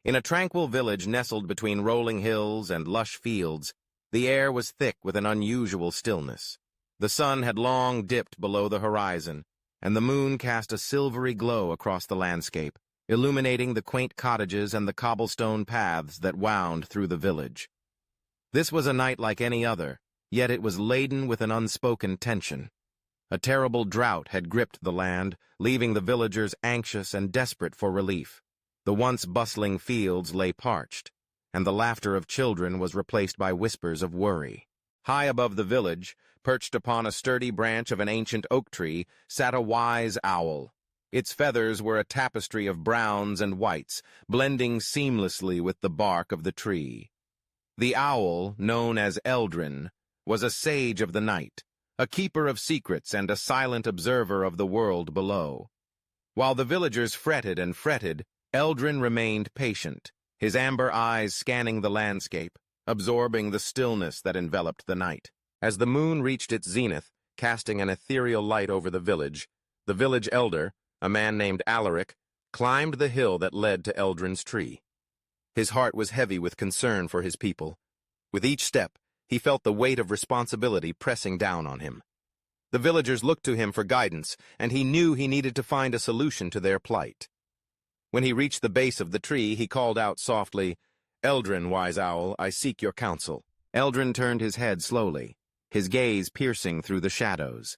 In a tranquil village nestled between rolling hills and lush fields, the air was thick with an unusual stillness. The sun had long dipped below the horizon, and the moon cast a silvery glow across the landscape, illuminating the quaint cottages and the cobblestone paths that wound through the village. This was a night like any other, yet it was laden with an unspoken tension. A terrible drought had gripped the land, leaving the villagers anxious and desperate for relief. The once bustling fields lay parched, and the laughter of children was replaced by whispers of worry. High above the village, perched upon a sturdy branch of an ancient oak tree, sat a wise owl. Its feathers were a tapestry of browns and whites, blending seamlessly with the bark of the tree. The owl, known as Eldrin, was a sage of the night, a keeper of secrets and a silent observer of the world below. While the villagers fretted and fretted, Eldrin remained patient, his amber eyes scanning the landscape, absorbing the stillness that enveloped the night. As the moon reached its zenith, casting an ethereal light over the village elder, a man named Alaric, climbed the hill that led to Eldrin's tree. His heart was heavy with concern for his people. With each step, he felt the weight of responsibility pressing down on him. The villagers looked to him for guidance, and he knew he needed to find a solution to their plight. When he reached the base of the tree, he called out softly, "Eldrin, wise owl, I seek your counsel." Eldrin turned his head slowly, his gaze piercing through the shadows.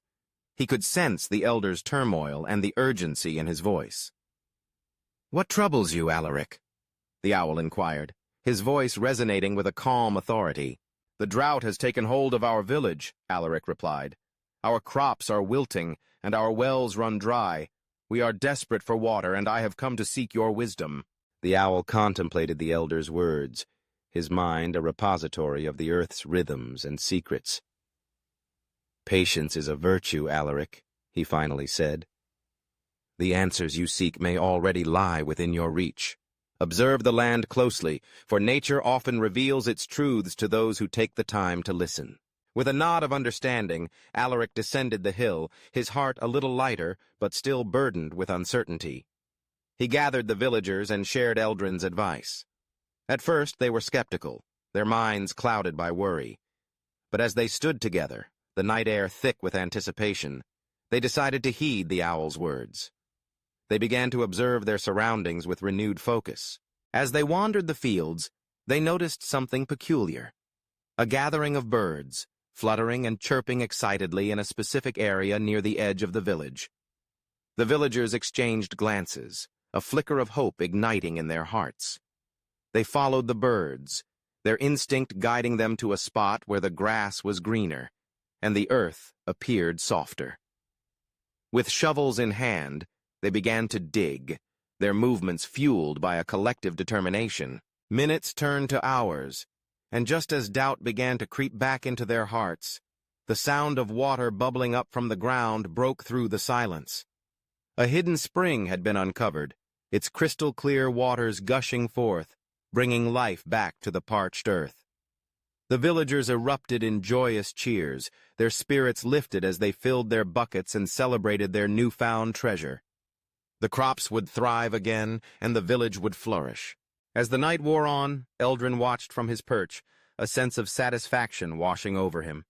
He could sense the elder's turmoil and the urgency in his voice. "What troubles you, Alaric?" the owl inquired, his voice resonating with a calm authority. "The drought has taken hold of our village," Alaric replied. "Our crops are wilting, and our wells run dry. We are desperate for water, and I have come to seek your wisdom." The owl contemplated the elder's words, his mind a repository of the earth's rhythms and secrets. "Patience is a virtue, Alaric," he finally said. "The answers you seek may already lie within your reach. Observe the land closely, for nature often reveals its truths to those who take the time to listen." With a nod of understanding, Alaric descended the hill, his heart a little lighter, but still burdened with uncertainty. He gathered the villagers and shared Eldrin's advice. At first they were skeptical, their minds clouded by worry. But as they stood together, the night air thick with anticipation, they decided to heed the owl's words. They began to observe their surroundings with renewed focus. As they wandered the fields, they noticed something peculiar. A gathering of birds, fluttering and chirping excitedly in a specific area near the edge of the village. The villagers exchanged glances, a flicker of hope igniting in their hearts. They followed the birds, their instinct guiding them to a spot where the grass was greener, and the earth appeared softer. With shovels in hand, they began to dig, their movements fueled by a collective determination. Minutes turned to hours, and just as doubt began to creep back into their hearts, the sound of water bubbling up from the ground broke through the silence. A hidden spring had been uncovered, its crystal-clear waters gushing forth, bringing life back to the parched earth. The villagers erupted in joyous cheers, their spirits lifted as they filled their buckets and celebrated their newfound treasure. The crops would thrive again, and the village would flourish. As the night wore on, Eldrin watched from his perch, a sense of satisfaction washing over him.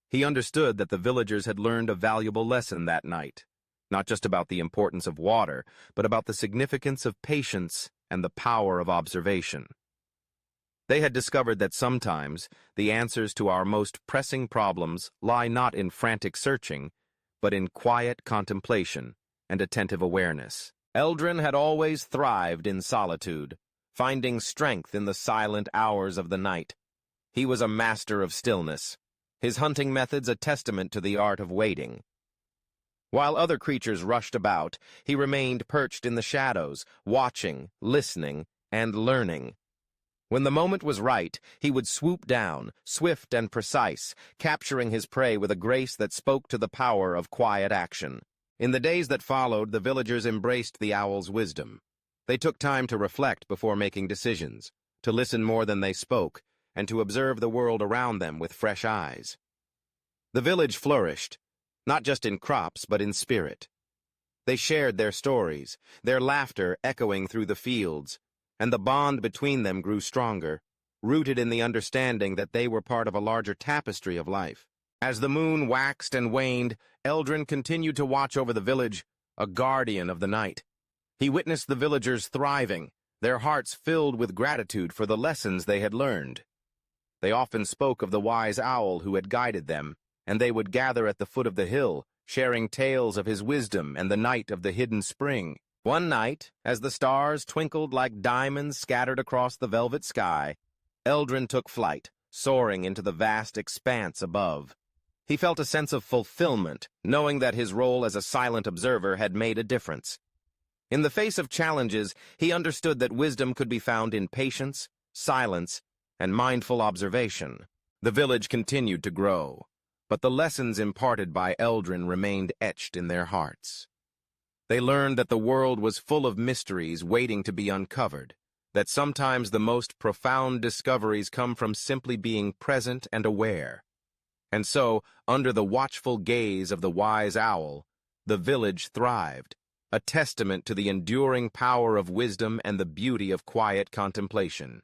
He understood that the villagers had learned a valuable lesson that night, not just about the importance of water, but about the significance of patience and the power of observation. They had discovered that sometimes the answers to our most pressing problems lie not in frantic searching, but in quiet contemplation and attentive awareness. Eldrin had always thrived in solitude, finding strength in the silent hours of the night. He was a master of stillness, his hunting methods a testament to the art of waiting. While other creatures rushed about, he remained perched in the shadows, watching, listening, and learning. When the moment was right, he would swoop down, swift and precise, capturing his prey with a grace that spoke to the power of quiet action. In the days that followed, the villagers embraced the owl's wisdom. They took time to reflect before making decisions, to listen more than they spoke, and to observe the world around them with fresh eyes. The village flourished, not just in crops but in spirit. They shared their stories, their laughter echoing through the fields, and the bond between them grew stronger, rooted in the understanding that they were part of a larger tapestry of life. As the moon waxed and waned, Eldrin continued to watch over the village, a guardian of the night. He witnessed the villagers thriving, their hearts filled with gratitude for the lessons they had learned. They often spoke of the wise owl who had guided them, and they would gather at the foot of the hill, sharing tales of his wisdom and the night of the hidden spring. One night, as the stars twinkled like diamonds scattered across the velvet sky, Eldrin took flight, soaring into the vast expanse above. He felt a sense of fulfillment, knowing that his role as a silent observer had made a difference. In the face of challenges, he understood that wisdom could be found in patience, silence, and mindful observation. The village continued to grow, but the lessons imparted by Eldrin remained etched in their hearts. They learned that the world was full of mysteries waiting to be uncovered, that sometimes the most profound discoveries come from simply being present and aware. And so, under the watchful gaze of the wise owl, the village thrived, a testament to the enduring power of wisdom and the beauty of quiet contemplation.